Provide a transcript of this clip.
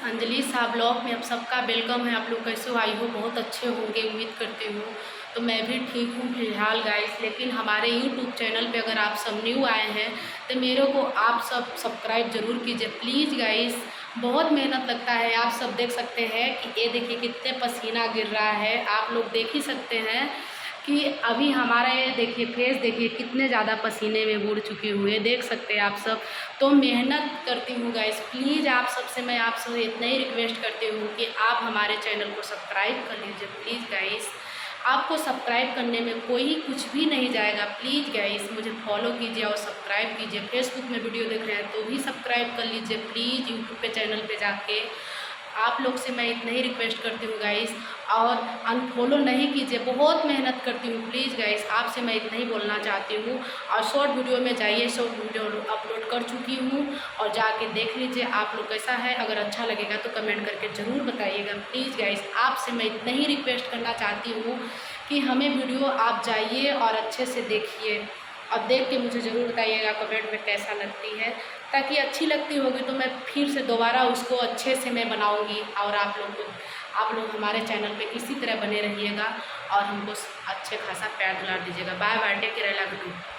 Anjali Shah blog में आप सबका वेलकम है। आप लोग कैसे हो? आई हो बहुत अच्छे होंगे, उम्मीद करती हूँ। तो मैं भी ठीक हूँ फिलहाल गाइस। लेकिन हमारे यूट्यूब चैनल पे अगर आप सब न्यू आए हैं तो मेरे को आप सब सब्सक्राइब ज़रूर कीजिए प्लीज़ गाइस। बहुत मेहनत लगता है, आप सब देख सकते हैं कि ये देखिए कितने पसीना गिर रहा है। आप लोग देख ही सकते हैं कि अभी हमारा ये देखिए फेस देखिए कितने ज़्यादा पसीने में बुड़ चुके हुए, देख सकते हैं आप सब। तो मेहनत करती हूँ गाइस, प्लीज़ आप सबसे मैं आप सब इतना ही रिक्वेस्ट करती हूँ कि आप हमारे चैनल को सब्सक्राइब कर लीजिए प्लीज़ गाइस। आपको सब्सक्राइब करने में कोई कुछ भी नहीं जाएगा, प्लीज़ गाइस मुझे फॉलो कीजिए और सब्सक्राइब कीजिए। फेसबुक में वीडियो देख रहे हैं तो भी सब्सक्राइब कर लीजिए प्लीज़। यूट्यूब पे चैनल पे जाके आप लोग से मैं इतना ही रिक्वेस्ट करती हूँ गाइस। और अनफॉलो नहीं कीजिए, बहुत मेहनत करती हूँ प्लीज़ गाइस। आपसे मैं इतना ही बोलना चाहती हूँ। और शॉर्ट वीडियो में जाइए, शॉर्ट वीडियो अपलोड कर चुकी हूँ और जाके देख लीजिए आप लोग कैसा है। अगर अच्छा लगेगा तो कमेंट करके ज़रूर बताइएगा प्लीज़ गाइस। आपसे मैं इतना ही रिक्वेस्ट करना चाहती हूँ कि हमें वीडियो आप जाइए और अच्छे से देखिए और देख के मुझे ज़रूर बताइएगा कमेंट में कैसा लगती है, ताकि अच्छी लगती होगी तो मैं फिर से दोबारा उसको अच्छे से मैं बनाऊंगी। और आप लोग हमारे चैनल पे इसी तरह बने रहिएगा और हमको अच्छे खासा प्यार दुलार दीजिएगा। Bye bye, take care, I love you.